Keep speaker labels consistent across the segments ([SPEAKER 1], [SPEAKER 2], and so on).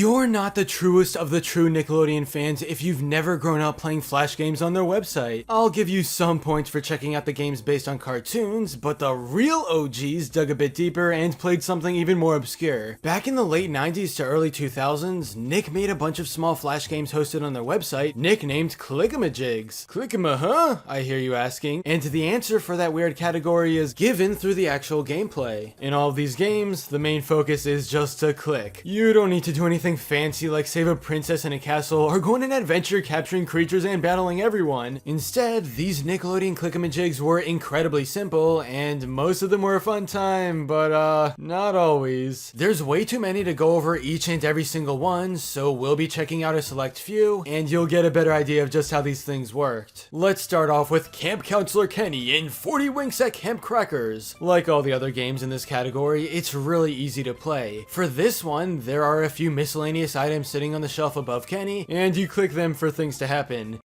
[SPEAKER 1] You're not the truest of the true Nickelodeon fans if you've never grown up playing Flash games on their website. I'll give you some points for checking out the games based on cartoons, but the real OGs dug a bit deeper and played something even more obscure. Back in the late 90s to early 2000s, Nick made a bunch of small Flash games hosted on their website, nicknamed Clickamajigs. Clickama, huh? I hear you asking. And the answer for that weird category is given through the actual gameplay. In all of these games, the main focus is just to click. You don't need to do anything fancy like save a princess in a castle or go on an adventure capturing creatures and battling everyone. Instead, these Nickelodeon Clickamajigs were incredibly simple, and most of them were a fun time, but not always. There's way too many to go over each and every single one, so we'll be checking out a select few, and you'll get a better idea of just how these things worked. Let's start off with Camp Counselor Kenny and 40 Winks at Camp Crackers. Like all the other games in this category, it's really easy to play. For this one, there are a few miscellaneous items sitting on the shelf above Kenny, and you click them for things to happen.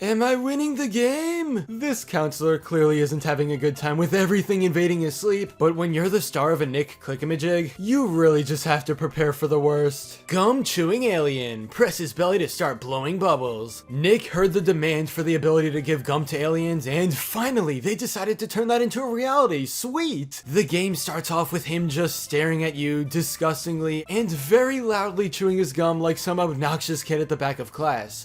[SPEAKER 1] Am I winning the game? This counselor clearly isn't having a good time with everything invading his sleep, but when you're the star of a Nick Clickamajig, you really just have to prepare for the worst. Gum chewing alien. Press his belly to start blowing bubbles. Nick heard the demand for the ability to give gum to aliens, and finally they decided to turn that into a reality. Sweet! The game starts off with him just staring at you disgustingly and very loudly chewing his gum like some obnoxious kid at the back of class.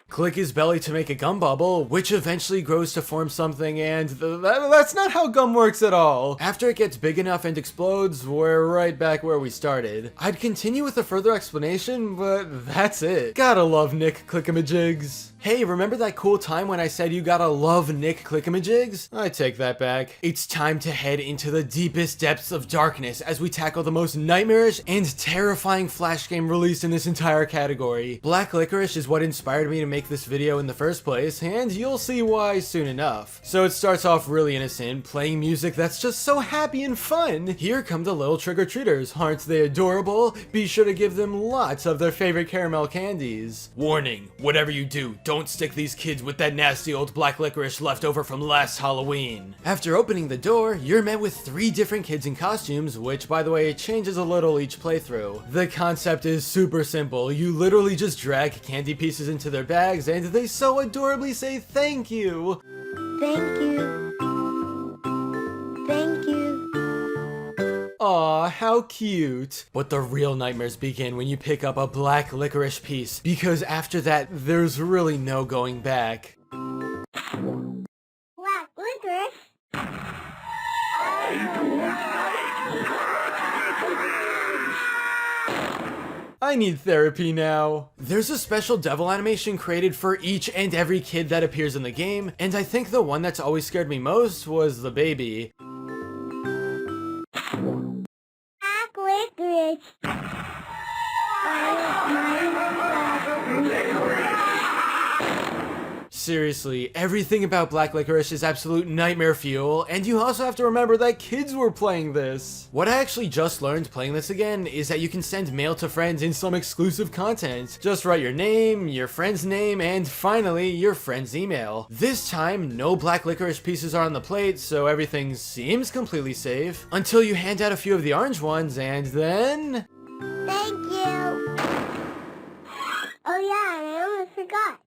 [SPEAKER 1] Click his belly to make a gum bubble, which eventually grows to form something, and that's not how gum works at all. After it gets big enough and explodes, we're right back where we started. I'd continue with a further explanation, but that's it. Gotta love Nick Clickamajigs. Hey, remember that cool time when I said you gotta love Nick Clickamajigs? I take that back. It's time to head into the deepest depths of darkness as we tackle the most nightmarish and terrifying Flash game released in this entire category. Black Licorice is what inspired me to make this video in the first place, and you'll see why soon enough. So it starts off really innocent, playing music that's just so happy and fun. Here come the little trick-or-treaters. Aren't they adorable? Be sure to give them lots of their favorite caramel candies. Warning, whatever you do, don't stick these kids with that nasty old black licorice left over from last Halloween. After opening the door, you're met with 3 different kids in costumes, which by the way changes a little each playthrough. The concept is super simple. You literally just drag candy pieces into their bags and they so adorably say thank you.
[SPEAKER 2] Thank you. Thank you.
[SPEAKER 1] Aw, how cute. But the real nightmares begin when you pick up a black licorice piece, because after that, there's really no going back.
[SPEAKER 2] Black licorice?
[SPEAKER 1] I need therapy now. There's a special devil animation created for each and every kid that appears in the game, and I think the one that's always scared me most was the baby.
[SPEAKER 2] Black licorice.
[SPEAKER 1] Seriously, everything about Black Licorice is absolute nightmare fuel, and you also have to remember that kids were playing this. What I actually just learned playing this again is that you can send mail to friends in some exclusive content. Just write your name, your friend's name, and finally, your friend's email. This time, no Black Licorice pieces are on the plate, so everything seems completely safe, until you hand out a few of the orange ones, and then...
[SPEAKER 2] Thank you. Oh yeah, and I almost forgot.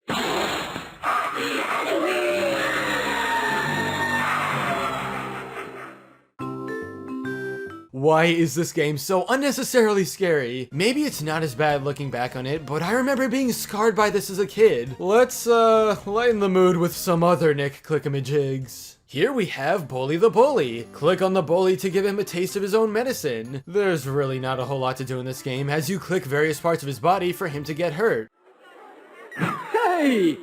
[SPEAKER 1] Why is this game so unnecessarily scary? Maybe it's not as bad looking back on it, but I remember being scarred by this as a kid. Let's, lighten the mood with some other Nick Clickamajigs. Here we have Bully the Bully. Click on the bully to give him a taste of his own medicine. There's really not a whole lot to do in this game, as you click various parts of his body for him to get hurt.
[SPEAKER 3] Hey!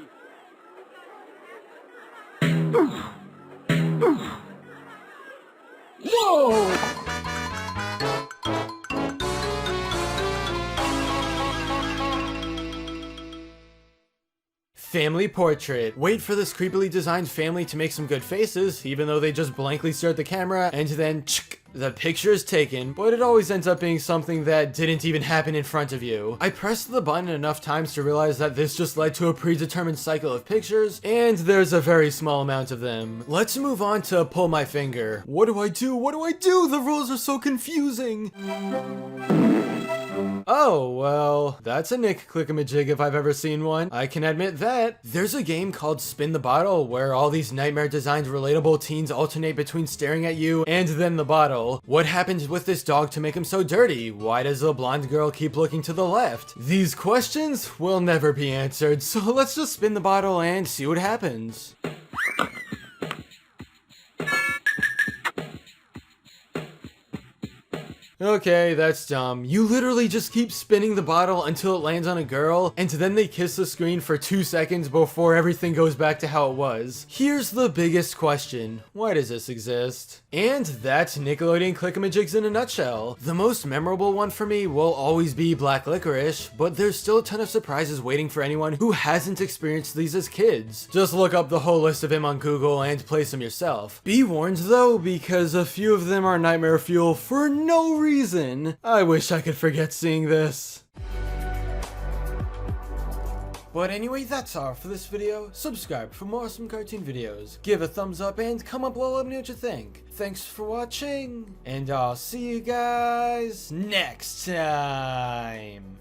[SPEAKER 3] Whoa!
[SPEAKER 1] Family portrait. Wait for this creepily designed family to make some good faces, even though they just blankly stare at the camera, and then The picture is taken, but it always ends up being something that didn't even happen in front of you. I pressed the button enough times to realize that this just led to a predetermined cycle of pictures, and there's a very small amount of them. Let's move on to pull my finger. What do I do? What do I do? The rules are so confusing. Oh, well, that's a Nick Clickamajig if I've ever seen one. I can admit that. There's a game called Spin the Bottle where all these nightmare-designed relatable teens alternate between staring at you and then the bottle. What happened with this dog to make him so dirty? Why does the blonde girl keep looking to the left? These questions will never be answered, so let's just spin the bottle and see what happens. Okay, that's dumb. You literally just keep spinning the bottle until it lands on a girl, and then they kiss the screen for 2 seconds before everything goes back to how it was. Here's the biggest question. Why does this exist? And that's Nickelodeon Clickamajigs in a nutshell. The most memorable one for me will always be Black Licorice, but there's still a ton of surprises waiting for anyone who hasn't experienced these as kids. Just look up the whole list of him on Google and play some yourself. Be warned though, because a few of them are nightmare fuel for no reason. I wish I could forget seeing this. But anyway, that's all for this video. Subscribe for more awesome cartoon videos. Give a thumbs up and comment below, let me know what you think. Thanks for watching, and I'll see you guys next time.